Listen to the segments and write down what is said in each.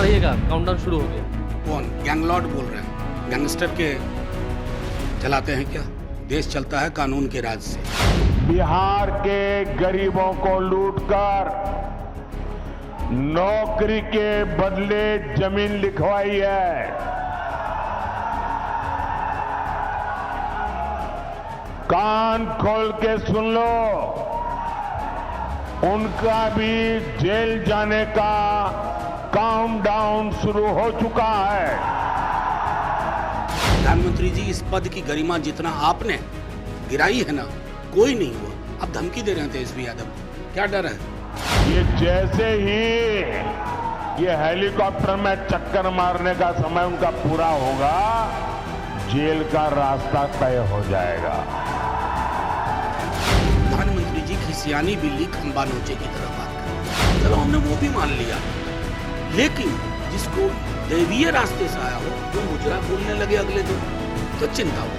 रहिएगा, काउंटडाउन शुरू हो गया। कौन गैंगलॉर्ड बोल रहे हैं? गैंगस्टर के चलाते हैं क्या? देश चलता है कानून के राज से। बिहार के गरीबों को लूटकर नौकरी के बदले जमीन लिखवाई है। कान खोल के सुन लो, उनका भी जेल जाने का काउंटडाउन शुरू हो चुका है। प्रधानमंत्री जी, इस पद की गरिमा जितना आपने गिराई है ना, कोई नहीं हुआ। अब धमकी दे रहे हैं तेजस्वी यादव, क्या डर है? ये जैसे ही ये हेलीकॉप्टर में चक्कर मारने का समय उनका पूरा होगा, जेल का रास्ता तय हो जाएगा। प्रधानमंत्री जी खिसियानी बिल्ली खंबा नोचे की तरह बात कर, चलो हमने वो भी मान लिया, लेकिन जिसको दैवीय रास्ते से आया हो वो मुजरा बोलने लगे अगले दिन, तो चिंता हो,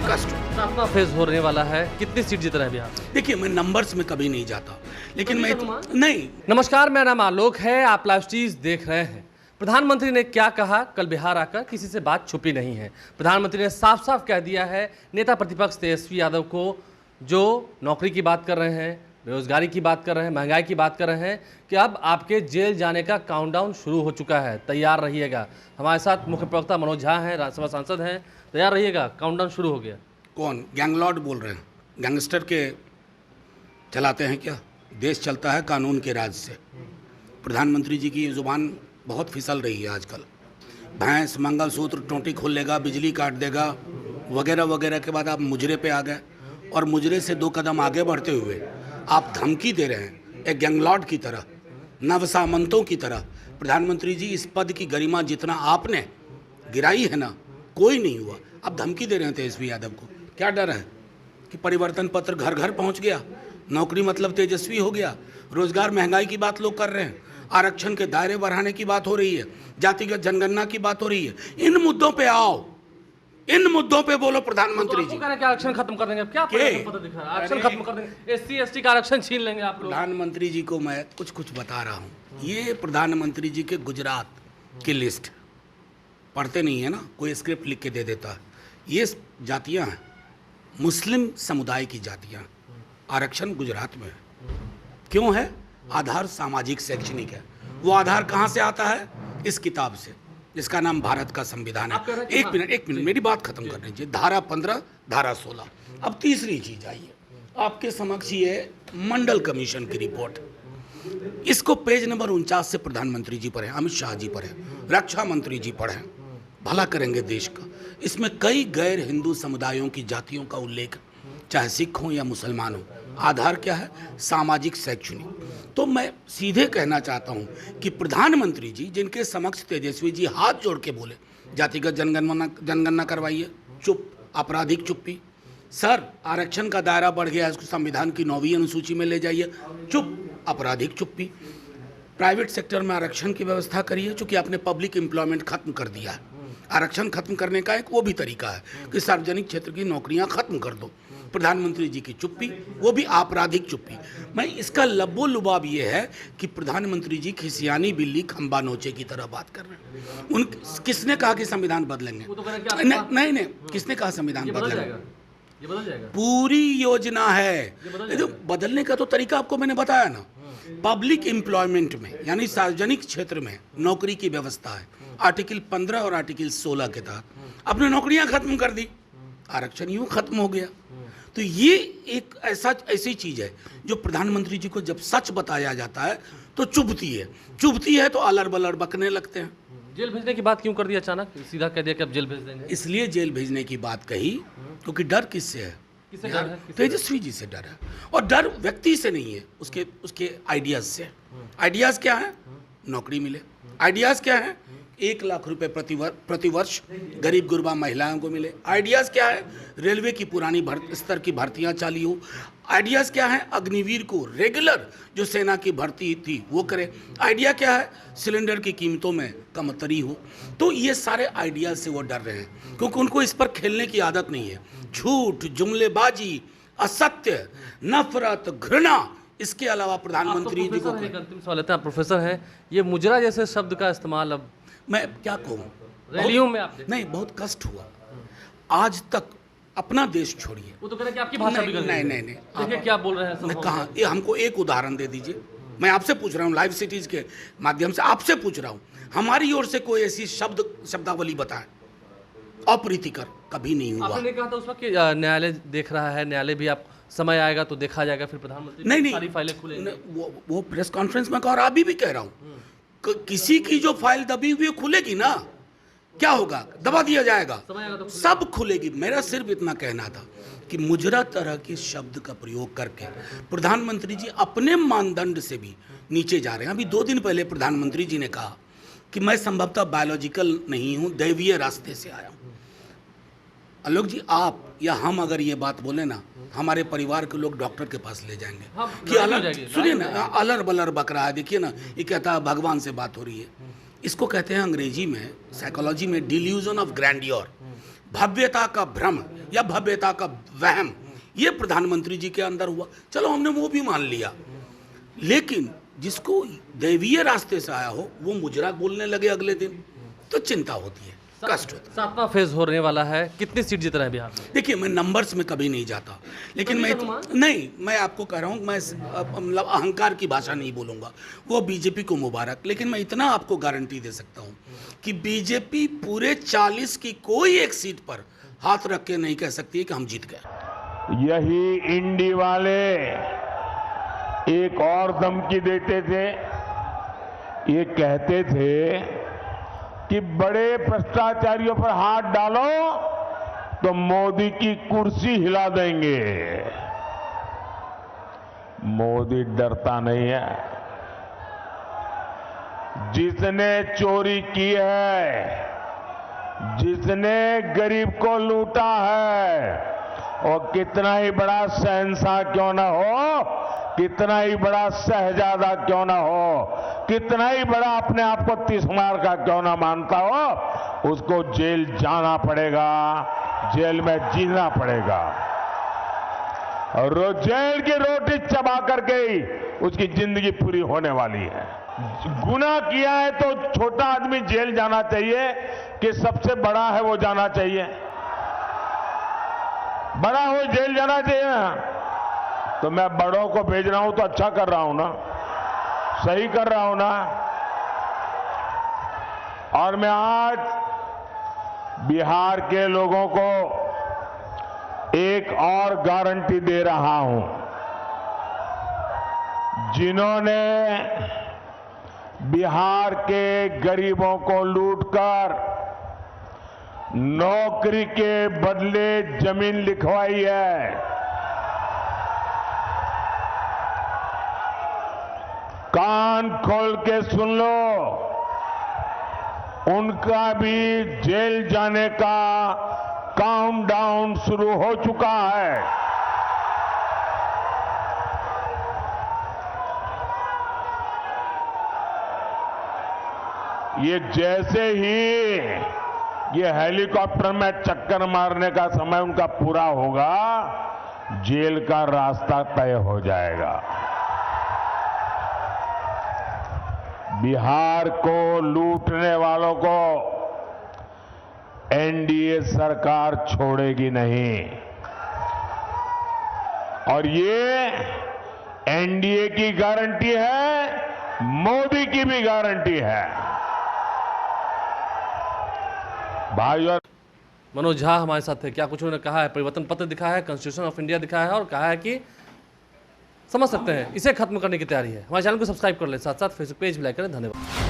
कष्ट हो। अपना फेज होने वाला है, कितनी सीट जीत रहा है बिहार? देखिए, मैं नंबर्स में कभी नहीं जाता, लेकिन मैं नहीं। नमस्कार, मेरा नाम आलोक है, आप लाइव चीज देख रहे हैं। प्रधानमंत्री ने क्या कहा कल बिहार आकर, किसी से बात छुपी नहीं है। प्रधानमंत्री ने साफ साफ कह दिया है नेता प्रतिपक्ष तेजस्वी यादव को, जो नौकरी की बात कर रहे हैं, बेरोजगारी की बात कर रहे हैं, महंगाई की बात कर रहे हैं, कि अब आपके जेल जाने का काउंटडाउन शुरू हो चुका है, तैयार रहिएगा। हमारे साथ मुख्य प्रवक्ता मनोज झा हैं, राज्यसभा सांसद हैं, तैयार रहिएगा, काउंटडाउन शुरू हो गया। कौन गैंगलॉर्ड बोल रहे हैं? गैंगस्टर के चलाते हैं क्या? देश चलता है कानून के राज से। प्रधानमंत्री जी की जुबान बहुत फिसल रही है आजकल। भैंस मंगलसूत्र टोंटी खोल लेगा, बिजली काट देगा, वगैरह वगैरह के बाद आप मुजरे पे आ गए, और मुजरे से 2 कदम आगे बढ़ते हुए आप धमकी दे रहे हैं एक गैंगलॉर्ड की तरह, नवसामंतों की तरह। प्रधानमंत्री जी, इस पद की गरिमा जितना आपने गिराई है ना, कोई नहीं हुआ। अब धमकी दे रहे हैं तेजस्वी यादव को, क्या डर है कि परिवर्तन पत्र घर घर पहुंच गया, नौकरी मतलब तेजस्वी हो गया, रोजगार महंगाई की बात लोग कर रहे हैं, आरक्षण के दायरे बढ़ाने की बात हो रही है, जातिगत जनगणना की बात हो रही है। इन मुद्दों पे आओ, इन मुद्दों पे बोलो प्रधानमंत्री जी। आरक्षण खत्म कर देंगे, क्या पत्र दिख रहा है? आरक्षण खत्म कर देंगे, SC ST का आरक्षण छीन लेंगे आप लोग। प्रधानमंत्री जी को मैं कुछ कुछ बता रहा हूँ, ये प्रधानमंत्री जी के गुजरात की लिस्ट पढ़ते नहीं है ना, कोई स्क्रिप्ट लिख के दे देता है। ये जातियाँ हैं, मुस्लिम समुदाय की जातियाँ, आरक्षण गुजरात में है। क्यों है? आधार सामाजिक शैक्षणिक है। वो आधार कहाँ से आता है? इस किताब से, जिसका नाम भारत का संविधान है। एक मिनट मेरी बात खत्म कर दीजिए। धारा 15, धारा 16। अब तीसरी चीज आई है आपके समक्ष, ये मंडल कमीशन की रिपोर्ट। इसको पेज नंबर 49 से प्रधानमंत्री जी पढ़े, अमित शाह जी पढ़े, रक्षा मंत्री जी पढ़े, भला करेंगे देश का। इसमें कई गैर हिंदू समुदायों की जातियों का उल्लेख, चाहे सिख हो या मुसलमान हो। आधार क्या है? सामाजिक शैक्षणिक। तो मैं सीधे कहना चाहता हूं कि प्रधानमंत्री जी, जिनके समक्ष तेजस्वी जी हाथ जोड़ के बोले जातिगत जनगणना करवाइए, चुप, आपराधिक चुप्पी। सर, आरक्षण का दायरा बढ़ गया, इसको संविधान की 9वीं अनुसूची में ले जाइए, चुप, आपराधिक चुप्पी। प्राइवेट सेक्टर में आरक्षण की व्यवस्था करिए, चूंकि आपने पब्लिक एम्प्लॉयमेंट खत्म कर दिया है। आरक्षण खत्म करने का एक वो भी तरीका है कि सार्वजनिक क्षेत्र की नौकरियां खत्म कर दो। प्रधानमंत्री जी की चुप्पी, वो भी आपराधिक चुप्पी। मैं इसका लब्बो लुबाब ये है कि प्रधानमंत्री जी खिसियानी बिल्ली खंबा नोचे की तरह बात कर रहे हैं। उन किसने कहा कि संविधान बदलेंगे? नहीं, किसने कहा संविधान बदलेंगे? ये बदल जाएगा। पूरी योजना है। जो बदलने का तो तरीका आपको मैंने बताया ना। पब्लिक एम्प्लॉयमेंट में, यानी सार्वजनिक क्षेत्र में नौकरी की व्यवस्था है। आर्टिकल 15 और आर्टिकल 16 के तहत अपने नौकरियां खत्म कर दी, आरक्षण यूं खत्म हो गया। तो ये एक ऐसी चीज है जो प्रधानमंत्री जी को जब सच बताया जाता है तो चुभती है तो अलर बलर बकने लगते हैं। जेल भेजने की बात क्यों कर दी अचानक? सीधा कह दिया कि अब जेल भेज देंगे। इसलिए जेल भेजने की बात कही क्योंकि डर किससे है? तेजस्वी जी से डर है। और डर व्यक्ति से नहीं है, उसके आइडियाज से। आइडियाज क्या है? नौकरी मिले। आइडियाज क्या है? 1 लाख रुपए प्रति वर्ष गरीब गुरबा महिलाओं को मिले। आइडियाज क्या है? रेलवे की पुरानी स्तर की भर्तियां चालू हो। आइडियाज क्या है? अग्निवीर को रेगुलर जो सेना की भर्ती थी वो करे। आइडिया क्या है? सिलेंडर की कीमतों में कमतरी हो। तो ये सारे आइडियाज से वो डर रहे हैं क्योंकि उनको इस पर खेलने की आदत नहीं है। झूठ, जुमलेबाजी, असत्य, नफरत, घृणा, इसके अलावा प्रधानमंत्री जी को एक अंतिम सवाल लेते हैं, आप प्रोफेसर हैं, ये मुजरा जैसे शब्द का इस्तेमाल अब मैं क्या कहूँ, रैलियों में आप नहीं बहुत कष्ट हुआ आज तक। अपना देश छोड़िए, वो तो कह रहे हैं कि आपकी भाषा बिगड़ गई है। नहीं देखिए क्या बोल रहे हैं मैं सब। कहाँ, ये हमको एक उदाहरण दे दीजिए। मैं आपसे पूछ रहा हूँ, लाइव सिटीज के माध्यम से आपसे पूछ रहा हूँ, हमारी ओर से कोई ऐसी शब्दावली बताएं। अप्रीतिकर कभी नहीं हुआ। आपने कहा था उस वक्त कि न्यायालय देख रहा है, न्यायालय भी आप समय आएगा तो देखा जाएगा, फिर प्रधानमंत्री नहीं सारी फाइलें खुलेंगी। वो प्रेस कॉन्फ्रेंस में कहा और अभी भी कह रहा हूँ, किसी की जो फाइल दबी हुई खुलेगी ना, क्या होगा, दबा दिया जाएगा, सब खुलेगी। मेरा सिर्फ इतना कहना था कि मुजरा तरह के शब्द का प्रयोग करके प्रधानमंत्री जी अपने मानदंड से भी नीचे जा रहे हैं। अभी 2 दिन पहले प्रधानमंत्री जी ने कहा कि मैं संभवतः बायोलॉजिकल नहीं हूं, दैवीय रास्ते से आया हूं। आलोक जी, आप या हम अगर ये बात बोले ना, हमारे परिवार के लोग डॉक्टर के पास ले जाएंगे कि अलग, सुनिए ना, अलर बलर बक रहा है। देखिए ना, ये कहता है भगवान से बात हो रही है। इसको कहते हैं अंग्रेजी में, साइकोलॉजी में, डिल्यूजन ऑफ ग्रैंडियोर, भव्यता का भ्रम या भव्यता का वहम। ये प्रधानमंत्री जी के अंदर हुआ, चलो हमने वो भी मान लिया। लेकिन जिसको दैवीय रास्ते से आया हो वो मुजरा बोलने लगे अगले दिन, तो चिंता होती है, कष्ट होता है। 7वां फेज होने वाला है, कितनी सीट जीत रहा है बिहार में? देखिए, मैं नंबर्स में कभी नहीं जाता, लेकिन मैं आपको कह रहा हूँ, मैं मतलब अहंकार की भाषा नहीं बोलूँगा, वो बीजेपी को मुबारक। लेकिन मैं इतना आपको गारंटी दे सकता हूँ कि बीजेपी पूरे 40 की कोई एक सीट पर हाथ रख के नहीं कह सकती है कि हम जीत गए। यही इंडी वाले एक और धमकी देते थे, ये कहते थे कि बड़े भ्रष्टाचारियों पर हाथ डालो तो मोदी की कुर्सी हिला देंगे। मोदी डरता नहीं है। जिसने चोरी की है, जिसने गरीब को लूटा है, और कितना ही बड़ा शहंशाह क्यों ना हो, कितना ही बड़ा शहजादा क्यों ना हो, कितना ही बड़ा अपने आप को तिस्मार का क्यों ना मानता हो, उसको जेल जाना पड़ेगा, जेल में जीना पड़ेगा। और जेल की रोटी चबा करके ही उसकी जिंदगी पूरी होने वाली है। गुनाह किया है तो छोटा आदमी जेल जाना चाहिए कि सबसे बड़ा है वो जाना चाहिए? बड़ा हो जेल जाना चाहिए। तो मैं बड़ों को भेज रहा हूं तो अच्छा कर रहा हूं ना, सही कर रहा हूं ना। और मैं आज बिहार के लोगों को एक और गारंटी दे रहा हूं। जिन्होंने बिहार के गरीबों को लूटकर नौकरी के बदले जमीन लिखवाई है, कान खोल के सुन लो, उनका भी जेल जाने का काउंटडाउन शुरू हो चुका है। ये जैसे ही ये हेलीकॉप्टर में चक्कर मारने का समय उनका पूरा होगा, जेल का रास्ता तय हो जाएगा। बिहार को लूटने वालों को एनडीए सरकार छोड़ेगी नहीं, और ये एनडीए की गारंटी है, मोदी की भी गारंटी है। भाई और मनोज झा हमारे साथ थे। क्या कुछ उन्होंने कहा है? परिवर्तन पत्र दिखाया है, कॉन्स्टिट्यूशन ऑफ इंडिया दिखाया है, और कहा है कि समझ सकते हैं इसे खत्म करने की तैयारी है। हमारे चैनल को सब्सक्राइब कर लें, साथ साथ फेसबुक पेज भी लाइक करें। धन्यवाद।